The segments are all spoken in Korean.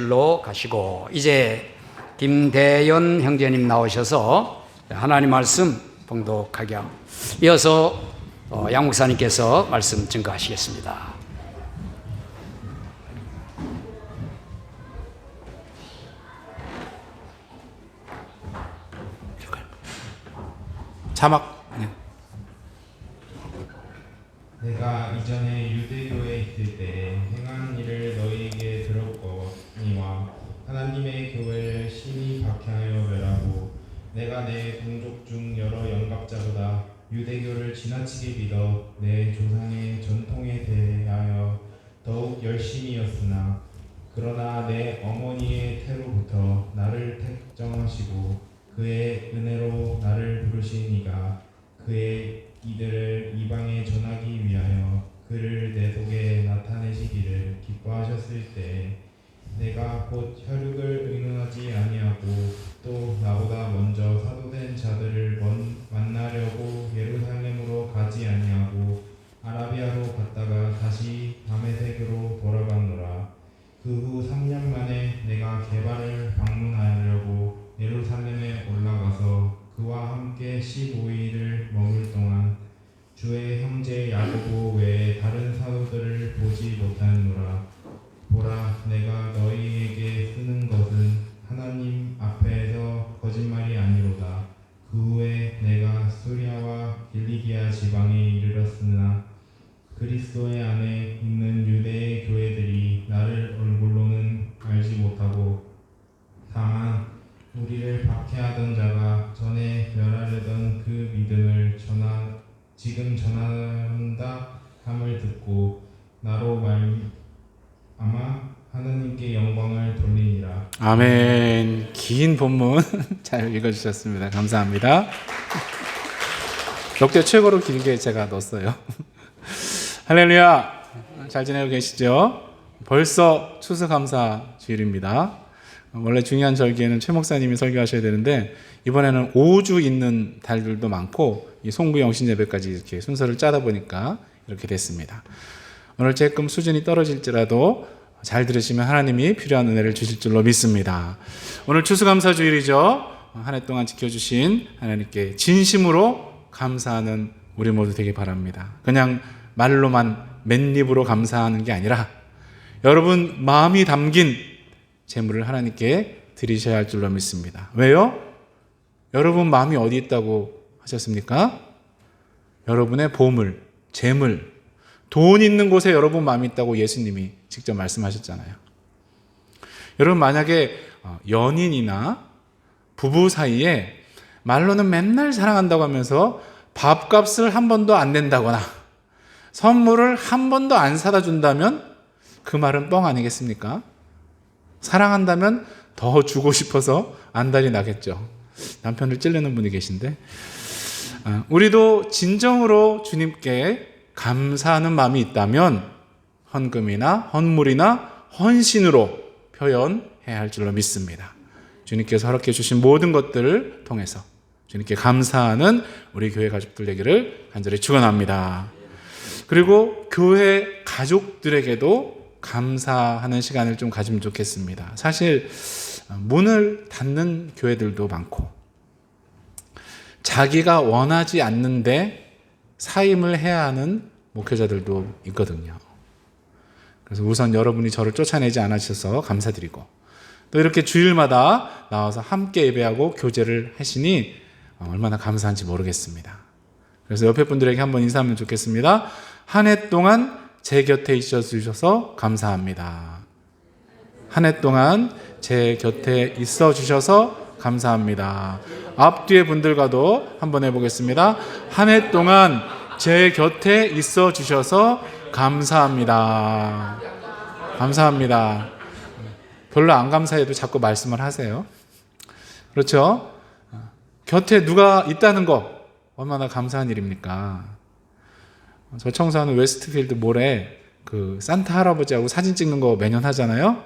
실로 가시고, 이제 김대연 형제님 나오셔서 하나님 말씀 봉독하게 합니다. 이어서 양 목사님께서 말씀 증거하시겠습니다. 자막. 내가 이전에 유대교에 있을 때 행한 일을 너희에게 들었거니와 하나님의 교회를 심히 박해하여 멸하고 내가 내 동족 중 여러 영갑자보다 유대교를 지나치게 믿어 내 조상의 전통에 대하여 더욱 열심이었으나 그러나 내 어머니의 태로부터 나를 택정하시고 그의 은혜로 나를 부르신 이가 그의 이들을 이방에 전하기 위하여 그를 내 속에 나타내시기를 기뻐하셨을 때 내가 곧 혈육을 의논하지 아니하고 또 나보다 먼저 사도된 자들을 만나려고 예루살렘으로 가지 아니하고 아라비아로 갔다가 다시 다메섹으로 돌아갔노라. 그 후 3년 만에 내가 게바를 방문하려고 예루살렘에 올라가서 그와 함께 15일을 머물 동안 주의 형제 야고보 외에 다른 사도들을 보지 못하노라. 보라, 내가 너희에게 쓰는 것은 하나님 앞에서 거짓말이 아니로다. 그 후에 내가 수리아와 길리기아 지방에 이르렀으나 그리스도의 안에 있는 유대의 교회들이 나를 얼굴로는 알지 못하고 다만 우리를 박해하던 자가 전에 멸하려던 그 믿음을 지금 전한다 함을 듣고 나로 말미암아 하나님께 영광을 돌리니라. 아멘. 긴 본문 잘 읽어주셨습니다. 감사합니다. 역대 최고로 길게 제가 넣었어요. 할렐루야. 잘 지내고 계시죠? 벌써 추수감사 주일입니다. 원래 중요한 절기에는 최 목사님이 설교하셔야 되는데 이번에는 5주 있는 달들도 많고 이 송구 영신 예배까지 이렇게 순서를 짜다 보니까 이렇게 됐습니다. 오늘 조금 수준이 떨어질지라도 잘 들으시면 하나님이 필요한 은혜를 주실 줄로 믿습니다. 오늘 추수감사 주일이죠. 한 해 동안 지켜주신 하나님께 진심으로 감사하는 우리 모두 되길 바랍니다. 그냥 말로만 맨입으로 감사하는 게 아니라 여러분 마음이 담긴 재물을 하나님께 드리셔야 할 줄로 믿습니다. 왜요? 여러분 마음이 어디 있다고 하셨습니까? 여러분의 보물, 재물, 돈 있는 곳에 여러분 마음이 있다고 예수님이 직접 말씀하셨잖아요. 여러분 만약에 연인이나 부부 사이에 말로는 맨날 사랑한다고 하면서 밥값을 한 번도 안 낸다거나 선물을 한 번도 안 사다 준다면 그 말은 뻥 아니겠습니까? 사랑한다면 더 주고 싶어서 안달이 나겠죠. 남편을 찔르는 분이 계신데 우리도 진정으로 주님께 감사하는 마음이 있다면 헌금이나 헌물이나 헌신으로 표현해야 할 줄로 믿습니다. 주님께서 허락해 주신 모든 것들을 통해서 주님께 감사하는 우리 교회 가족들 되기를 간절히 축원합니다. 그리고 교회 가족들에게도 감사하는 시간을 좀 가지면 좋겠습니다. 사실 문을 닫는 교회들도 많고 자기가 원하지 않는데 사임을 해야 하는 목회자들도 있거든요. 그래서 우선 여러분이 저를 쫓아내지 않으셔서 감사드리고 또 이렇게 주일마다 나와서 함께 예배하고 교제를 하시니 얼마나 감사한지 모르겠습니다. 그래서 옆에 분들에게 한번 인사하면 좋겠습니다. 한 해 동안 제 곁에 있어 주셔서 감사합니다. 한 해 동안 제 곁에 있어 주셔서 감사합니다. 앞뒤의 분들과도 한번 해보겠습니다. 한 해 동안 제 곁에 있어 주셔서 감사합니다. 감사합니다. 별로 안 감사해도 자꾸 말씀을 하세요. 그렇죠? 곁에 누가 있다는 거 얼마나 감사한 일입니까? 저 청소하는 웨스트필드 몰에 그 산타 할아버지하고 사진 찍는 거 매년 하잖아요.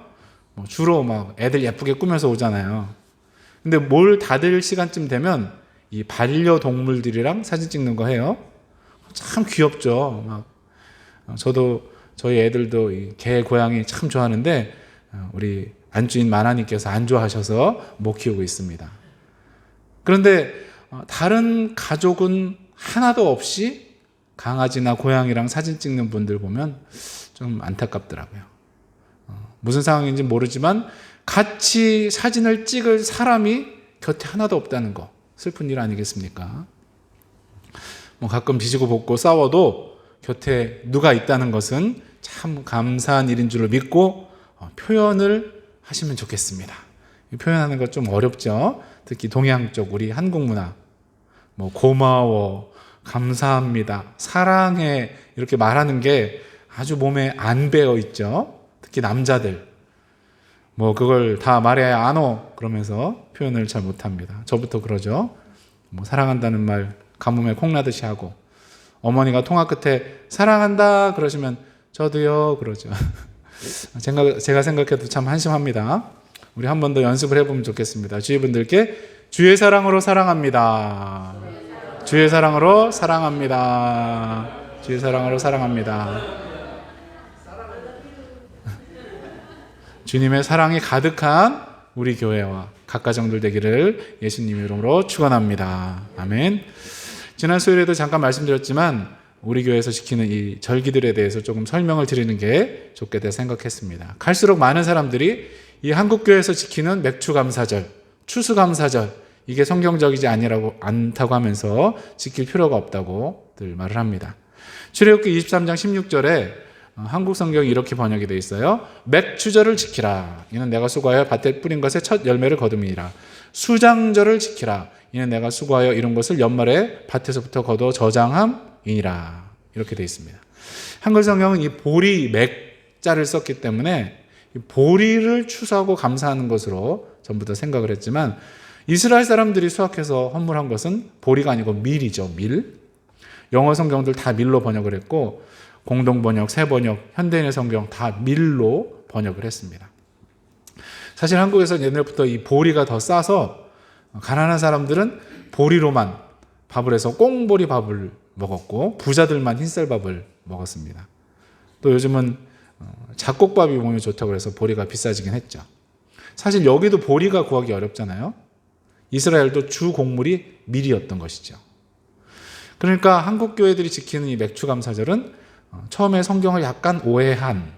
주로 막 애들 예쁘게 꾸며서 오잖아요. 근데 몰 닫을 시간쯤 되면 이 반려동물들이랑 사진 찍는 거 해요. 참 귀엽죠. 저도 저희 애들도 이 개, 고양이 참 좋아하는데 우리 안주인 마나님께서 안 좋아하셔서 못 키우고 있습니다. 그런데 다른 가족은 하나도 없이 강아지나 고양이랑 사진 찍는 분들 보면 좀 안타깝더라고요. 무슨 상황인지 모르지만 같이 사진을 찍을 사람이 곁에 하나도 없다는 거, 슬픈 일 아니겠습니까? 가끔 뒤지고 볶고 싸워도 곁에 누가 있다는 것은 참 감사한 일인 줄로 믿고 표현을 하시면 좋겠습니다. 표현하는 것 좀 어렵죠. 특히 동양 쪽 우리 한국 문화, 고마워, 감사합니다, 사랑해 이렇게 말하는 게 아주 몸에 안 배어 있죠. 특히 남자들 그걸 다 말해야 안 오 그러면서 표현을 잘 못합니다. 저부터 그러죠. 사랑한다는 말 가뭄에 콩나듯이 하고, 어머니가 통화 끝에 사랑한다 그러시면 저도요 그러죠. 제가 생각해도 참 한심합니다. 우리 한 번 더 연습을 해보면 좋겠습니다. 주위 분들께 주의 사랑으로 사랑합니다. 주의 사랑으로 사랑합니다. 주의 사랑으로 사랑합니다. 주님의 사랑이 가득한 우리 교회와 각 가정들 되기를 예수님 이름으로 축원합니다. 아멘. 지난 수요일에도 잠깐 말씀드렸지만 우리 교회에서 지키는 이 절기들에 대해서 조금 설명을 드리는 게 좋겠다 생각했습니다. 갈수록 많은 사람들이 이 한국교회에서 지키는 맥추감사절, 추수감사절 이게 성경적이지 않다고 하면서 지킬 필요가 없다고 늘 말을 합니다. 출애굽기 23장 16절에 한국 성경이 이렇게 번역이 되어 있어요. 맥추절을 지키라. 이는 내가 수고하여 밭에 뿌린 것의 첫 열매를 거둠이니라. 수장절을 지키라. 이는 내가 수고하여 이룬 것을 연말에 밭에서부터 거두어 저장함이니라. 이렇게 되어 있습니다. 한글 성경은 이 보리 맥자를 썼기 때문에 보리를 추수하고 감사하는 것으로 전부 다 생각을 했지만, 이스라엘 사람들이 수확해서 헌물한 것은 보리가 아니고 밀이죠. 밀. 영어 성경들 다 밀로 번역을 했고, 공동 번역, 새 번역, 현대인의 성경 다 밀로 번역을 했습니다. 사실 한국에서 옛날부터 이 보리가 더 싸서 가난한 사람들은 보리로만 밥을 해서 꽁보리 밥을 먹었고, 부자들만 흰쌀밥을 먹었습니다. 또 요즘은 잡곡밥이 몸에 좋다고 해서 보리가 비싸지긴 했죠. 사실 여기도 보리가 구하기 어렵잖아요. 이스라엘도 주 곡물이 밀이었던 것이죠. 그러니까 한국 교회들이 지키는 이 맥추감사절은 처음에 성경을 약간 오해한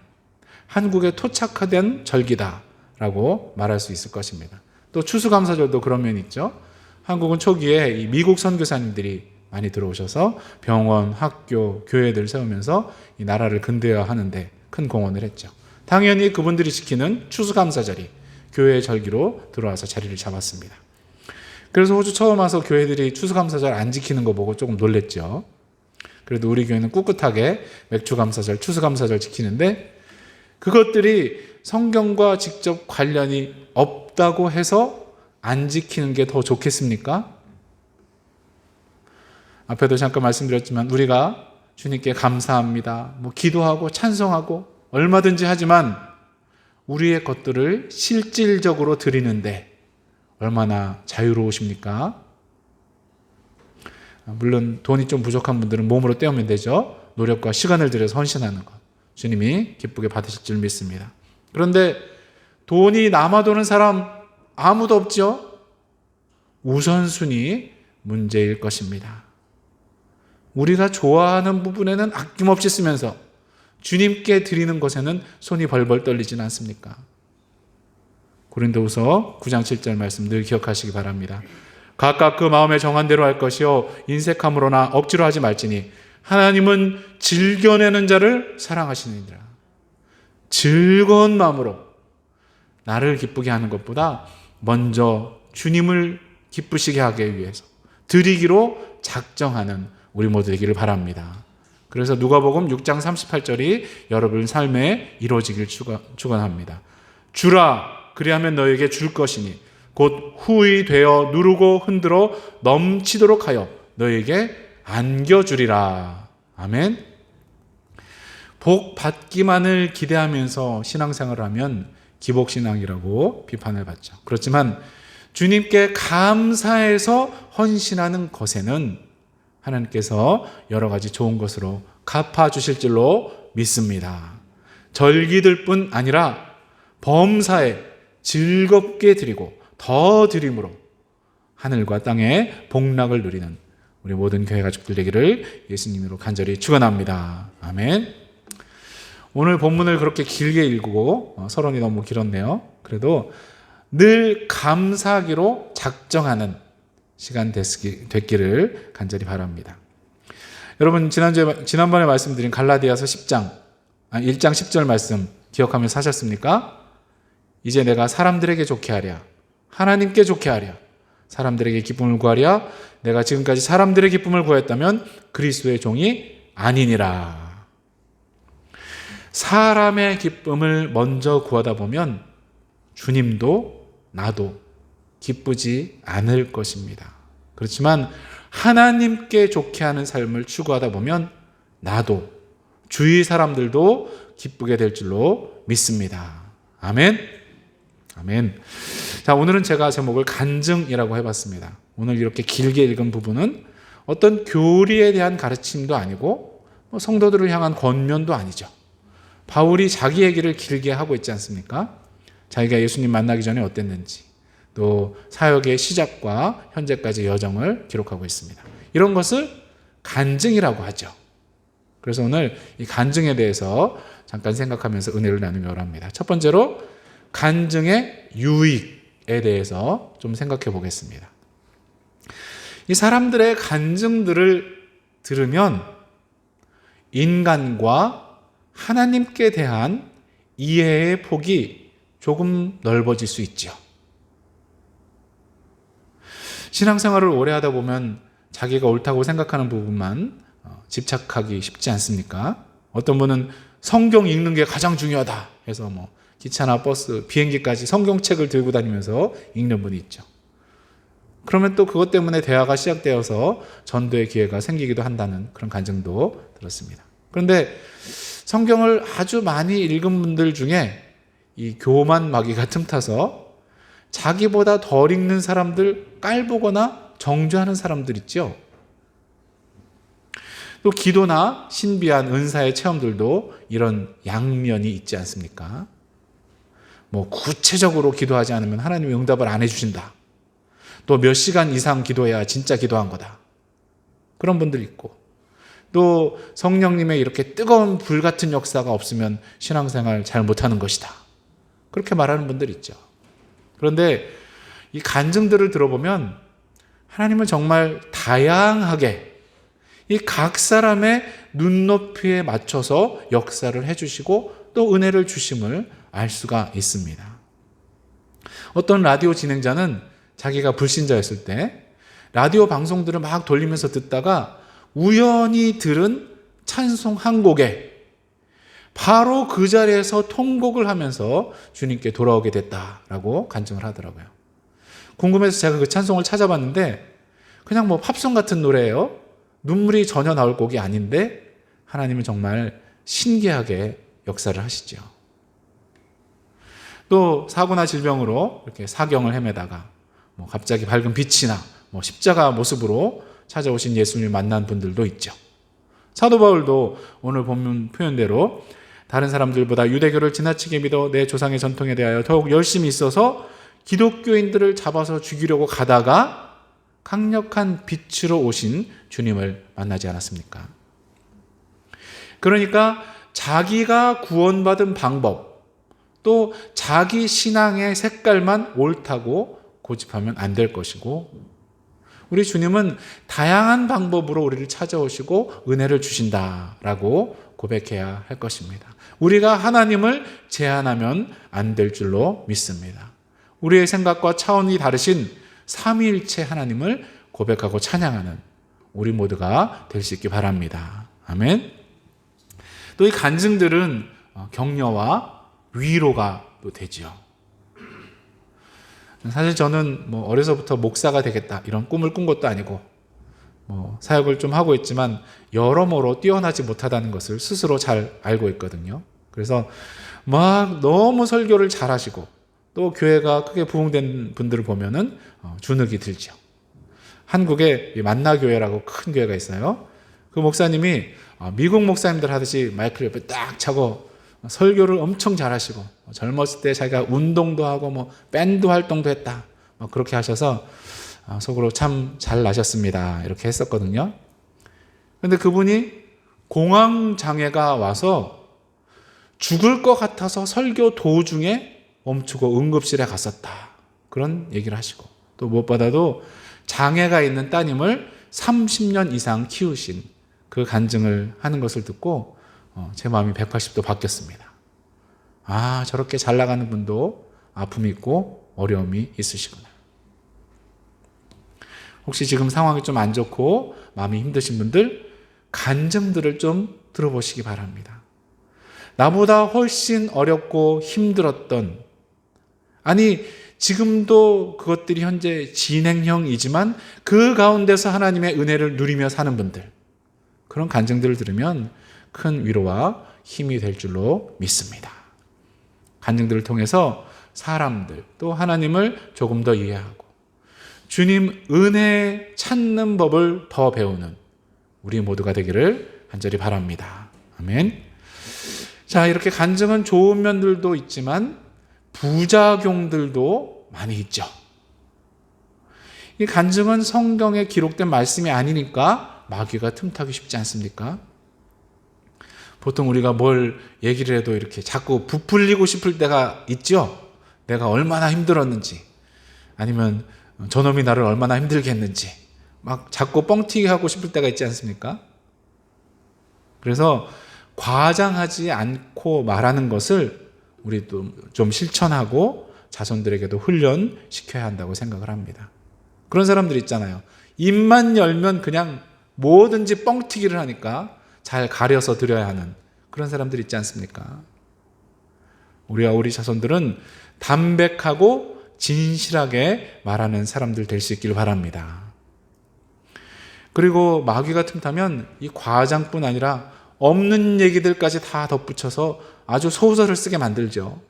한국에 토착화된 절기다라고 말할 수 있을 것입니다. 또 추수감사절도 그런 면이 있죠. 한국은 초기에 이 미국 선교사님들이 많이 들어오셔서 병원, 학교, 교회들을 세우면서 이 나라를 근대화하는데 큰 공헌을 했죠. 당연히 그분들이 지키는 추수감사절이 교회의 절기로 들어와서 자리를 잡았습니다. 그래서 호주 처음 와서 교회들이 추수감사절 안 지키는 거 보고 조금 놀랬죠. 그래도 우리 교회는 꿋꿋하게 맥추감사절, 추수감사절 지키는데, 그것들이 성경과 직접 관련이 없다고 해서 안 지키는 게 더 좋겠습니까? 앞에도 잠깐 말씀드렸지만 우리가 주님께 감사합니다, 기도하고 찬송하고 얼마든지 하지만 우리의 것들을 실질적으로 드리는데 얼마나 자유로우십니까? 물론 돈이 좀 부족한 분들은 몸으로 때우면 되죠. 노력과 시간을 들여서 헌신하는 것, 주님이 기쁘게 받으실 줄 믿습니다. 그런데 돈이 남아도는 사람 아무도 없죠. 우선순위 문제일 것입니다. 우리가 좋아하는 부분에는 아낌없이 쓰면서 주님께 드리는 것에는 손이 벌벌 떨리진 않습니까? 고린도후서 9장 7절 말씀 늘 기억하시기 바랍니다. 각각 그 마음에 정한 대로 할 것이요 인색함으로나 억지로 하지 말지니 하나님은 즐겨내는 자를 사랑하시느니라. 즐거운 마음으로 나를 기쁘게 하는 것보다 먼저 주님을 기쁘시게 하기 위해서 드리기로 작정하는 우리 모두 되기를 바랍니다. 그래서 누가복음 6장 38절이 여러분 삶에 이루어지길 축원합니다. 주라 그리하면 너에게 줄 것이니 곧 후히 되어 누르고 흔들어 넘치도록 하여 너에게 안겨주리라. 아멘. 복 받기만을 기대하면서 신앙생활을 하면 기복신앙이라고 비판을 받죠. 그렇지만 주님께 감사해서 헌신하는 것에는 하나님께서 여러 가지 좋은 것으로 갚아주실 줄로 믿습니다. 절기들 뿐 아니라 범사에 즐겁게 드리고 더 드림으로 하늘과 땅의 복락을 누리는 우리 모든 교회 가족들 되기를 예수님으로 간절히 축원합니다. 아멘. 오늘 본문을 그렇게 길게 읽고 서론이 너무 길었네요. 그래도 늘 감사하기로 작정하는 시간 됐기를 간절히 바랍니다. 여러분 지난번에 말씀드린 갈라디아서 1장 10절 말씀 기억하면서 하셨습니까? 이제 내가 사람들에게 좋게 하랴 하나님께 좋게 하랴 사람들에게 기쁨을 구하랴 내가 지금까지 사람들의 기쁨을 구했다면 그리스도의 종이 아니니라. 사람의 기쁨을 먼저 구하다 보면 주님도 나도 기쁘지 않을 것입니다. 그렇지만 하나님께 좋게 하는 삶을 추구하다 보면 나도 주위 사람들도 기쁘게 될 줄로 믿습니다. 아멘. 아멘. 자, 오늘은 제가 제목을 간증이라고 해봤습니다. 오늘 이렇게 길게 읽은 부분은 어떤 교리에 대한 가르침도 아니고 성도들을 향한 권면도 아니죠. 바울이 자기 얘기를 길게 하고 있지 않습니까? 자기가 예수님 만나기 전에 어땠는지, 또 사역의 시작과 현재까지 여정을 기록하고 있습니다. 이런 것을 간증이라고 하죠. 그래서 오늘 이 간증에 대해서 잠깐 생각하면서 은혜를 나누며 합니다. 첫 번째로 간증의 유익에 대해서 좀 생각해 보겠습니다. 이 사람들의 간증들을 들으면 인간과 하나님께 대한 이해의 폭이 조금 넓어질 수 있죠. 신앙생활을 오래 하다 보면 자기가 옳다고 생각하는 부분만 집착하기 쉽지 않습니까? 어떤 분은 성경 읽는 게 가장 중요하다 해서 기차나 버스, 비행기까지 성경책을 들고 다니면서 읽는 분이 있죠. 그러면 또 그것 때문에 대화가 시작되어서 전도의 기회가 생기기도 한다는 그런 간증도 들었습니다. 그런데 성경을 아주 많이 읽은 분들 중에 이 교만 마귀가 틈타서 자기보다 덜 읽는 사람들 깔보거나 정죄하는 사람들 있죠. 또 기도나 신비한 은사의 체험들도 이런 양면이 있지 않습니까? 구체적으로 기도하지 않으면 하나님이 응답을 안 해주신다. 또 몇 시간 이상 기도해야 진짜 기도한 거다. 그런 분들 있고, 또 성령님의 이렇게 뜨거운 불 같은 역사가 없으면 신앙생활 잘 못하는 것이다. 그렇게 말하는 분들 있죠. 그런데 이 간증들을 들어보면 하나님은 정말 다양하게 이 각 사람의 눈높이에 맞춰서 역사를 해주시고 또 은혜를 주심을 알 수가 있습니다. 어떤 라디오 진행자는 자기가 불신자였을 때 라디오 방송들을 막 돌리면서 듣다가 우연히 들은 찬송 한 곡에 바로 그 자리에서 통곡을 하면서 주님께 돌아오게 됐다라고 간증을 하더라고요. 궁금해서 제가 그 찬송을 찾아봤는데 그냥 팝송 같은 노래예요. 눈물이 전혀 나올 곡이 아닌데 하나님은 정말 신기하게 역사를 하시죠. 또 사고나 질병으로 이렇게 사경을 헤매다가 갑자기 밝은 빛이나 십자가 모습으로 찾아오신 예수님을 만난 분들도 있죠. 사도 바울도 오늘 본문 표현대로 다른 사람들보다 유대교를 지나치게 믿어 내 조상의 전통에 대하여 더욱 열심히 있어서 기독교인들을 잡아서 죽이려고 가다가 강력한 빛으로 오신 주님을 만나지 않았습니까? 그러니까 자기가 구원받은 방법, 또 자기 신앙의 색깔만 옳다고 고집하면 안 될 것이고, 우리 주님은 다양한 방법으로 우리를 찾아오시고 은혜를 주신다라고 고백해야 할 것입니다. 우리가 하나님을 제한하면 안 될 줄로 믿습니다. 우리의 생각과 차원이 다르신 삼위일체 하나님을 고백하고 찬양하는 우리 모두가 될 수 있기 바랍니다. 아멘. 또 이 간증들은 격려와 위로가 또 되죠. 사실 저는 어려서부터 목사가 되겠다 이런 꿈을 꾼 것도 아니고 사역을 좀 하고 있지만 여러모로 뛰어나지 못하다는 것을 스스로 잘 알고 있거든요. 그래서 막 너무 설교를 잘하시고 또 교회가 크게 부흥된 분들을 보면은 주눅이 들죠. 한국에 만나교회라고 큰 교회가 있어요. 그 목사님이 미국 목사님들 하듯이 마이크를 옆에 딱 차고 설교를 엄청 잘하시고 젊었을 때 자기가 운동도 하고 뭐 밴드 활동도 했다. 그렇게 하셔서 속으로 참 잘 나셨습니다. 이렇게 했었거든요. 그런데 그분이 공황장애가 와서 죽을 것 같아서 설교 도중에 멈추고 응급실에 갔었다. 그런 얘기를 하시고 또 무엇보다도 장애가 있는 따님을 30년 이상 키우신 그 간증을 하는 것을 듣고 제 마음이 180도 바뀌었습니다. 아, 저렇게 잘 나가는 분도 아픔이 있고 어려움이 있으시구나. 혹시 지금 상황이 좀 안 좋고 마음이 힘드신 분들 간증들을 좀 들어보시기 바랍니다. 나보다 훨씬 어렵고 힘들었던, 아니 지금도 그것들이 현재 진행형이지만 그 가운데서 하나님의 은혜를 누리며 사는 분들, 그런 간증들을 들으면 큰 위로와 힘이 될 줄로 믿습니다. 간증들을 통해서 사람들 또 하나님을 조금 더 이해하고 주님 은혜 찾는 법을 더 배우는 우리 모두가 되기를 간절히 바랍니다. 아멘. 자, 이렇게 간증은 좋은 면들도 있지만 부작용들도 많이 있죠. 이 간증은 성경에 기록된 말씀이 아니니까 마귀가 틈타기 쉽지 않습니까? 보통 우리가 뭘 얘기를 해도 이렇게 자꾸 부풀리고 싶을 때가 있죠. 내가 얼마나 힘들었는지, 아니면 저놈이 나를 얼마나 힘들게 했는지 막 자꾸 뻥튀기 하고 싶을 때가 있지 않습니까? 그래서 과장하지 않고 말하는 것을 우리도 좀 실천하고 자손들에게도 훈련시켜야 한다고 생각을 합니다. 그런 사람들 있잖아요. 입만 열면 그냥 뭐든지 뻥튀기를 하니까 잘 가려서 드려야 하는 그런 사람들 있지 않습니까? 우리와 우리 자손들은 담백하고 진실하게 말하는 사람들 될 수 있기를 바랍니다. 그리고 마귀가 틈타면 이 과장뿐 아니라 없는 얘기들까지 다 덧붙여서 아주 소설을 쓰게 만들죠.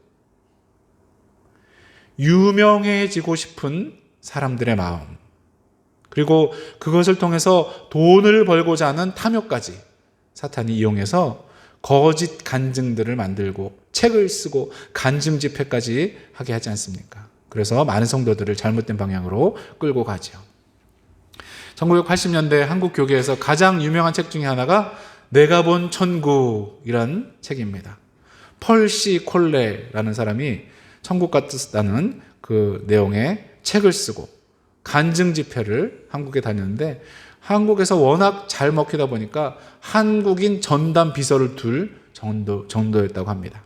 유명해지고 싶은 사람들의 마음, 그리고 그것을 통해서 돈을 벌고자 하는 탐욕까지 사탄이 이용해서 거짓 간증들을 만들고 책을 쓰고 간증 집회까지 하게 하지 않습니까? 그래서 많은 성도들을 잘못된 방향으로 끌고 가죠. 1980년대 한국 교계에서 가장 유명한 책 중에 하나가 내가 본 천국이라는 책입니다. 펄시 콜레라는 사람이 천국 같다는 그 내용의 책을 쓰고 간증 집회를 한국에 다녔는데 한국에서 워낙 잘 먹히다 보니까 한국인 전담 비서를 둘 정도였다고 합니다.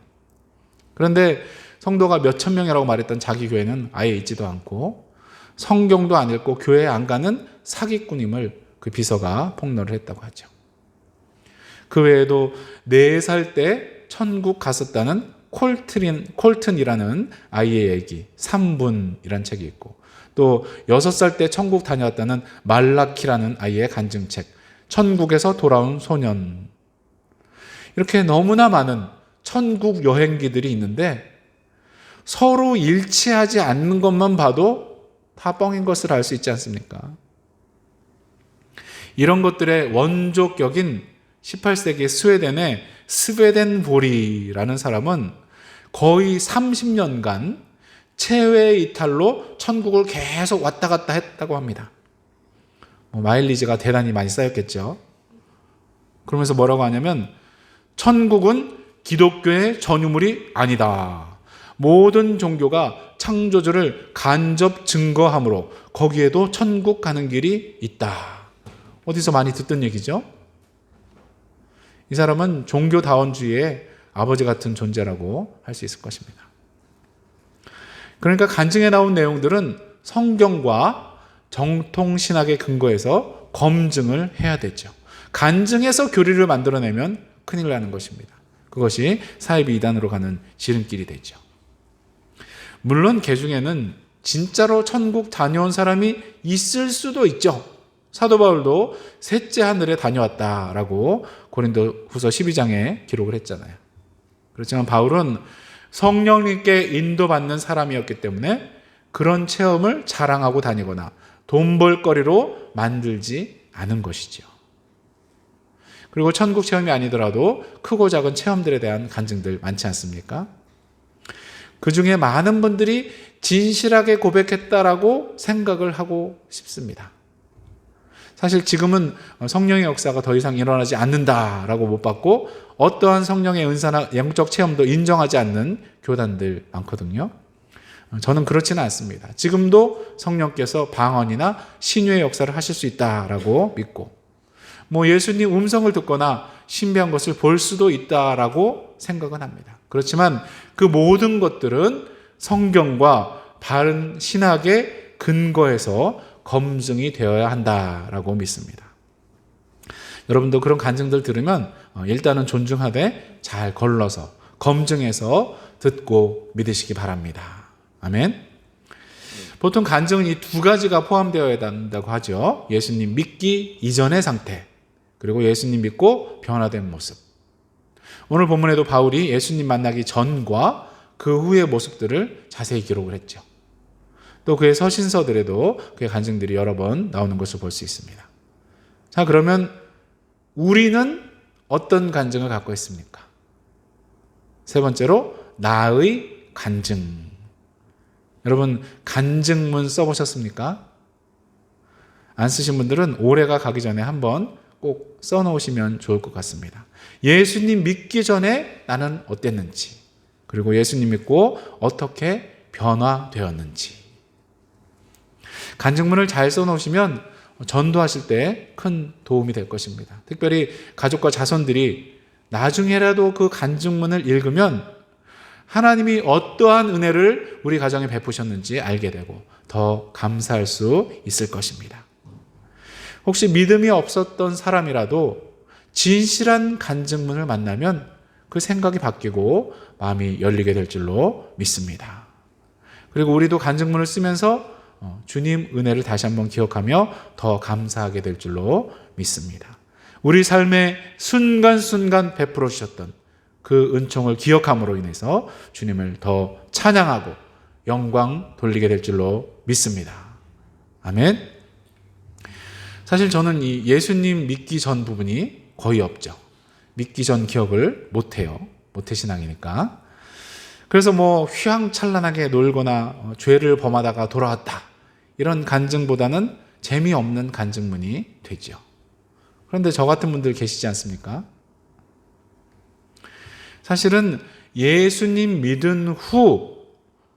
그런데 성도가 몇천 명이라고 말했던 자기 교회는 아예 있지도 않고 성경도 안 읽고 교회에 안 가는 사기꾼임을 그 비서가 폭로를 했다고 하죠. 그 외에도 4살 때 천국 갔었다는 콜튼이라는 아이의 얘기 3분이라는 책이 있고, 또 6살 때 천국 다녀왔다는 말라키라는 아이의 간증책 천국에서 돌아온 소년, 이렇게 너무나 많은 천국 여행기들이 있는데 서로 일치하지 않는 것만 봐도 다 뻥인 것을 알 수 있지 않습니까? 이런 것들의 원조격인 18세기 스웨덴의 스베덴보리라는 사람은 거의 30년간 체외 이탈로 천국을 계속 왔다 갔다 했다고 합니다. 마일리지가 대단히 많이 쌓였겠죠. 그러면서 뭐라고 하냐면 천국은 기독교의 전유물이 아니다. 모든 종교가 창조주를 간접 증거함으로 거기에도 천국 가는 길이 있다. 어디서 많이 듣던 얘기죠? 이 사람은 종교다원주의의 아버지 같은 존재라고 할 수 있을 것입니다. 그러니까 간증에 나온 내용들은 성경과 정통신학의 근거에서 검증을 해야 되죠. 간증에서 교리를 만들어내면 큰일 나는 것입니다. 그것이 사이비 이단으로 가는 지름길이 되죠. 물론 개 중에는 진짜로 천국 다녀온 사람이 있을 수도 있죠. 사도 바울도 셋째 하늘에 다녀왔다라고 고린도 후서 12장에 기록을 했잖아요. 그렇지만 바울은 성령님께 인도받는 사람이었기 때문에 그런 체험을 자랑하고 다니거나 돈 벌거리로 만들지 않은 것이죠. 그리고 천국 체험이 아니더라도 크고 작은 체험들에 대한 간증들 많지 않습니까? 그 중에 많은 분들이 진실하게 고백했다라고 생각을 하고 싶습니다. 사실 지금은 성령의 역사가 더 이상 일어나지 않는다라고 못 받고 어떠한 성령의 은사나 영적 체험도 인정하지 않는 교단들 많거든요. 저는 그렇지는 않습니다. 지금도 성령께서 방언이나 신유의 역사를 하실 수 있다라고 믿고, 예수님 음성을 듣거나 신비한 것을 볼 수도 있다라고 생각은 합니다. 그렇지만 그 모든 것들은 성경과 바른 신학의 근거에서 검증이 되어야 한다라고 믿습니다. 여러분도 그런 간증들 들으면 일단은 존중하되 잘 걸러서 검증해서 듣고 믿으시기 바랍니다. 아멘. 보통 간증은 이 두 가지가 포함되어야 한다고 하죠. 예수님 믿기 이전의 상태, 그리고 예수님 믿고 변화된 모습. 오늘 본문에도 바울이 예수님 만나기 전과 그 후의 모습들을 자세히 기록을 했죠. 또 그의 서신서들에도 그의 간증들이 여러 번 나오는 것을 볼 수 있습니다. 자, 그러면 우리는 어떤 간증을 갖고 있습니까? 세 번째로, 나의 간증. 여러분, 간증문 써보셨습니까? 안 쓰신 분들은 올해가 가기 전에 한번 꼭 써놓으시면 좋을 것 같습니다. 예수님 믿기 전에 나는 어땠는지, 그리고 예수님 믿고 어떻게 변화되었는지. 간증문을 잘 써놓으시면 전도하실 때 큰 도움이 될 것입니다. 특별히 가족과 자손들이 나중에라도 그 간증문을 읽으면 하나님이 어떠한 은혜를 우리 가정에 베푸셨는지 알게 되고 더 감사할 수 있을 것입니다. 혹시 믿음이 없었던 사람이라도 진실한 간증문을 만나면 그 생각이 바뀌고 마음이 열리게 될 줄로 믿습니다. 그리고 우리도 간증문을 쓰면서 주님 은혜를 다시 한번 기억하며 더 감사하게 될 줄로 믿습니다. 우리 삶의 순간순간 베풀어 주셨던 그 은총을 기억함으로 인해서 주님을 더 찬양하고 영광 돌리게 될 줄로 믿습니다. 아멘. 사실 저는 이 예수님 믿기 전 부분이 거의 없죠. 믿기 전 기억을 못해요. 모태신앙이니까. 그래서 휘황찬란하게 놀거나 죄를 범하다가 돌아왔다, 이런 간증보다는 재미없는 간증문이 되죠. 그런데 저 같은 분들 계시지 않습니까? 사실은 예수님 믿은 후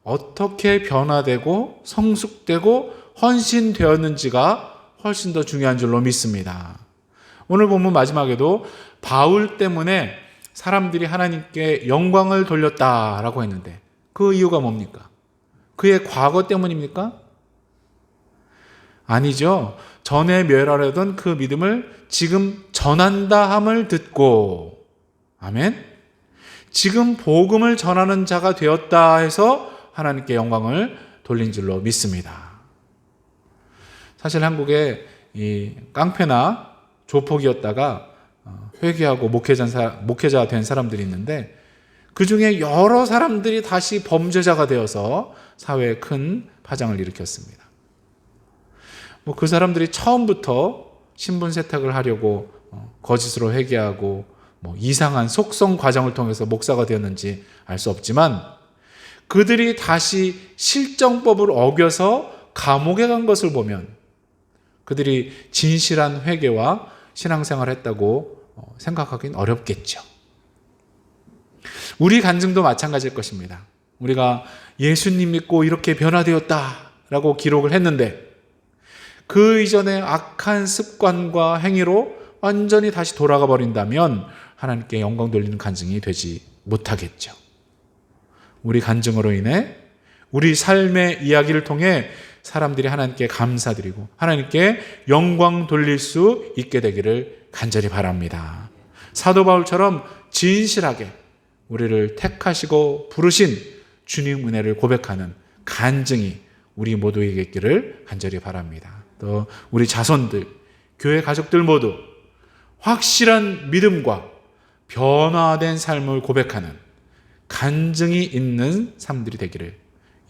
어떻게 변화되고 성숙되고 헌신되었는지가 훨씬 더 중요한 줄로 믿습니다. 오늘 본문 마지막에도 바울 때문에 사람들이 하나님께 영광을 돌렸다라고 했는데 그 이유가 뭡니까? 그의 과거 때문입니까? 아니죠. 전에 멸하려던 그 믿음을 지금 전한다 함을 듣고, 아멘. 지금 복음을 전하는 자가 되었다 해서 하나님께 영광을 돌린 줄로 믿습니다. 사실 한국에 이 깡패나 조폭이었다가 회개하고 목회자 된 사람들이 있는데, 그 중에 여러 사람들이 다시 범죄자가 되어서 사회에 큰 파장을 일으켰습니다. 그 사람들이 처음부터 신분 세탁을 하려고 거짓으로 회개하고 이상한 속성 과정을 통해서 목사가 되었는지 알 수 없지만, 그들이 다시 실정법을 어겨서 감옥에 간 것을 보면 그들이 진실한 회개와 신앙생활을 했다고 생각하기는 어렵겠죠. 우리 간증도 마찬가지일 것입니다. 우리가 예수님 믿고 이렇게 변화되었다라고 기록을 했는데 그 이전의 악한 습관과 행위로 완전히 다시 돌아가 버린다면 하나님께 영광 돌리는 간증이 되지 못하겠죠. 우리 간증으로 인해 우리 삶의 이야기를 통해 사람들이 하나님께 감사드리고 하나님께 영광 돌릴 수 있게 되기를 간절히 바랍니다. 사도 바울처럼 진실하게 우리를 택하시고 부르신 주님 은혜를 고백하는 간증이 우리 모두에게 있기를 간절히 바랍니다. 또 우리 자손들, 교회 가족들 모두 확실한 믿음과 변화된 삶을 고백하는 간증이 있는 삶들이 되기를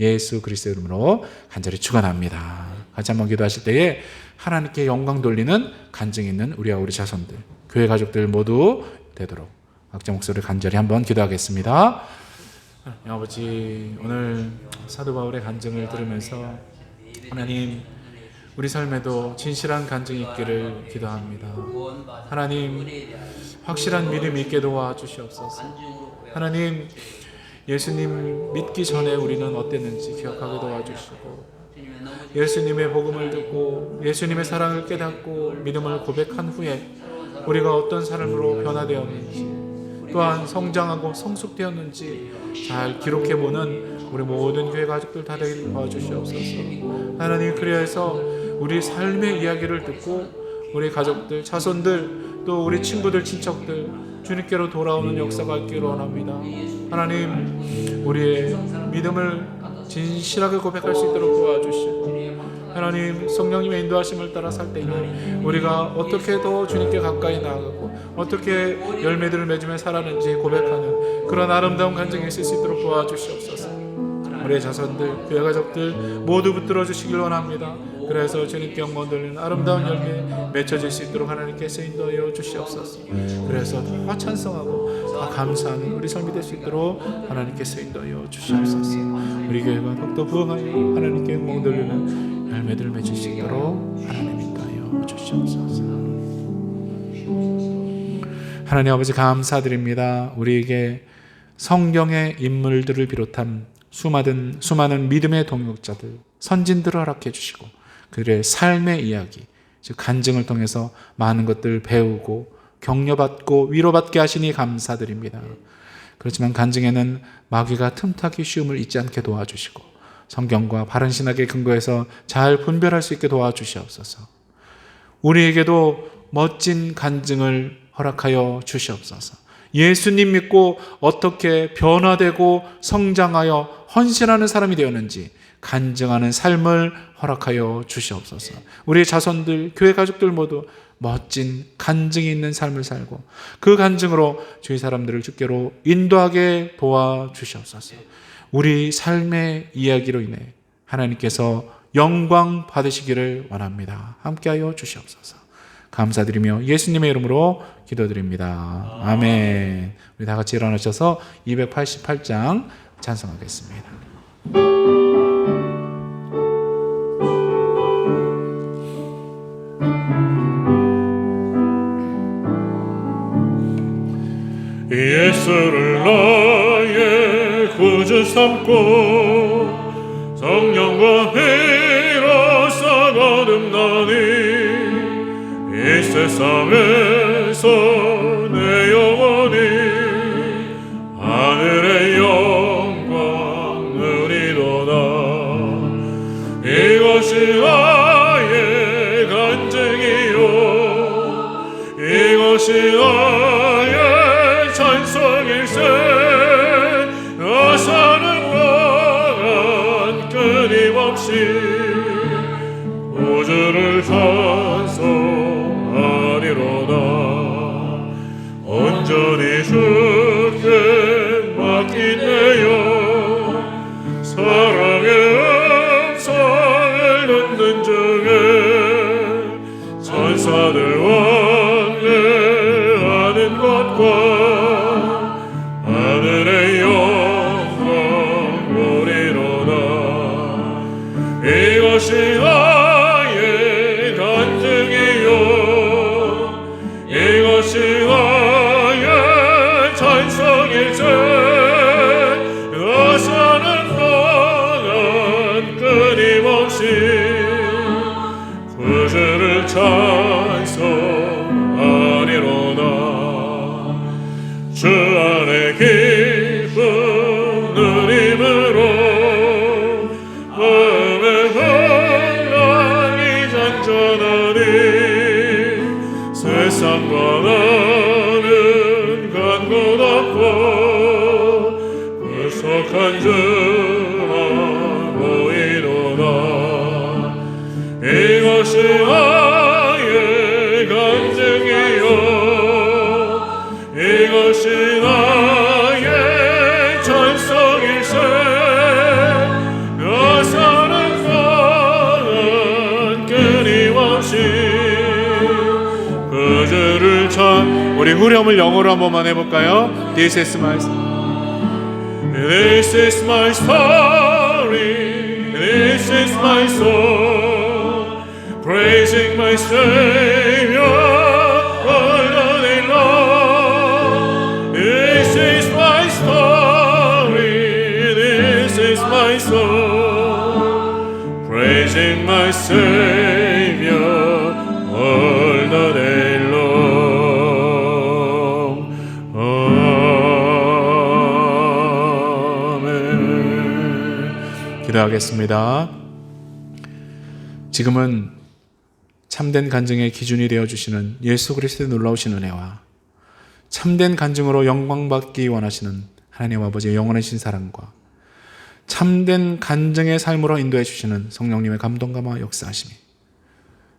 예수 그리스도의 이름으로 간절히 축원합니다. 같이 한번 기도하실 때에 하나님께 영광 돌리는 간증이 있는 우리와 우리 자손들, 교회 가족들 모두 되도록 각자 목소리를 간절히 한번 기도하겠습니다. 아버지, 오늘 사도 바울의 간증을 들으면서 하나님, 우리 삶에도 진실한 간증이 있기를 기도합니다. 하나님, 확실한 믿음이 있게 도와주시옵소서. 하나님, 예수님 믿기 전에 우리는 어땠는지 기억하게 도와주시고, 예수님의 복음을 듣고 예수님의 사랑을 깨닫고 믿음을 고백한 후에 우리가 어떤 삶으로 변화되었는지, 또한 성장하고 성숙되었는지 잘 기록해보는 우리 모든 교회 가족들 다 되길 도와주시옵소서. 하나님, 그리하여서 우리 삶의 이야기를 듣고 우리 가족들, 자손들, 또 우리 친구들, 친척들 주님께로 돌아오는 역사가 있기를 원합니다. 하나님, 우리의 믿음을 진실하게 고백할 수 있도록 도와주시고, 하나님, 성령님의 인도하심을 따라 살 때에 우리가 어떻게 더 주님께 가까이 나아가고 어떻게 열매들을 맺으며 살았는지 고백하는 그런 아름다운 간증이 있을 수 있도록 도와주시옵소서. 우리의 자손들, 교회 가족들 모두 붙들어 주시길 원합니다. 그래서 주님께 영광 돌리는 아름다운 열매 맺혀질 수 있도록 하나님께서 인도하여 주시옵소서. 그래서 더 찬송하고 더 감사하는 우리 삶이 될 수 있도록 하나님께서 인도하여 주시옵소서. 우리 교회가 더욱더 부흥하여 하나님께 영광 돌리는 열매들을 맺을 수 있도록 하나님 인도하여 주시옵소서. 하나님 아버지, 감사드립니다. 우리에게 성경의 인물들을 비롯한 수많은 믿음의 동역자들, 선진들을 허락해 주시고 그들의 삶의 이야기, 즉 간증을 통해서 많은 것들을 배우고 격려받고 위로받게 하시니 감사드립니다. 그렇지만 간증에는 마귀가 틈타기 쉬움을 잊지 않게 도와주시고 성경과 바른 신학의 근거에서 잘 분별할 수 있게 도와주시옵소서. 우리에게도 멋진 간증을 허락하여 주시옵소서. 예수님 믿고 어떻게 변화되고 성장하여 헌신하는 사람이 되었는지 간증하는 삶을 허락하여 주시옵소서. 우리의 자손들, 교회 가족들 모두 멋진 간증이 있는 삶을 살고 그 간증으로 주위 사람들을 주께로 인도하게 도와주시옵소서. 우리 삶의 이야기로 인해 하나님께서 영광 받으시기를 원합니다. 함께하여 주시옵소서. 감사드리며 예수님의 이름으로 기도드립니다. 아멘. 우리 다 같이 일어나셔서 288장 찬송하겠습니다. 예수를 나의 구주 삼고 성령과 피로써 거듭나니 이 세상에서 내 영혼이 하늘의 영광 누리도다. 이것이 나의 간증이요, 이것이 나의 찬송일세. 나 사는 동안 끊임없이 우주를 찬송하리로다. 온전히 주께 맡기네요. 사랑의 음성을 듣는 중에 천사들 왕래하는 것과 하늘의 영광 보리로다. 이것이 나의 간증이요, 이것이 나의 찬송일세. 나 사는 동안 끊임없이 구주를 찬송하리로다. 주 안에 기쁜 누림으로 마음의 풍랑이 잔잔하니 세상과 나는 간 곳 없고 구속한 주만 보이도다. 이것이 나의 간증이요, 이것이 나의 찬송일세. 나 사는 동안 후렴을 영어로 한 번만 해볼까요? This is my This is my story, this is my song, praising my Savior all the day long. This is my story, this is my song, praising my Savior all the day long. 기도하겠습니다. 지금은 참된 간증의 기준이 되어주시는 예수 그리스도의 놀라우신 은혜와 참된 간증으로 영광받기 원하시는 하나님 아버지의 영원하신 사랑과 참된 간증의 삶으로 인도해 주시는 성령님의 감동감화 역사하심이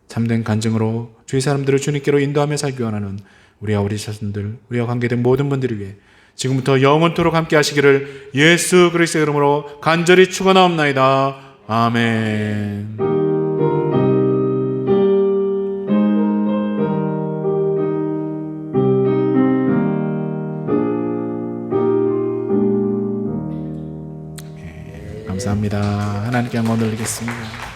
참된 간증으로 주위 사람들을 주님께로 인도하며 살기 원하는 우리와 우리 자손들, 우리와 관계된 모든 분들을 위해 지금부터 영원토록 함께 하시기를 예수 그리스도의 이름으로 간절히 축원하옵나이다. 아멘. 감사합니다. 하나님께 영광 돌리겠습니다.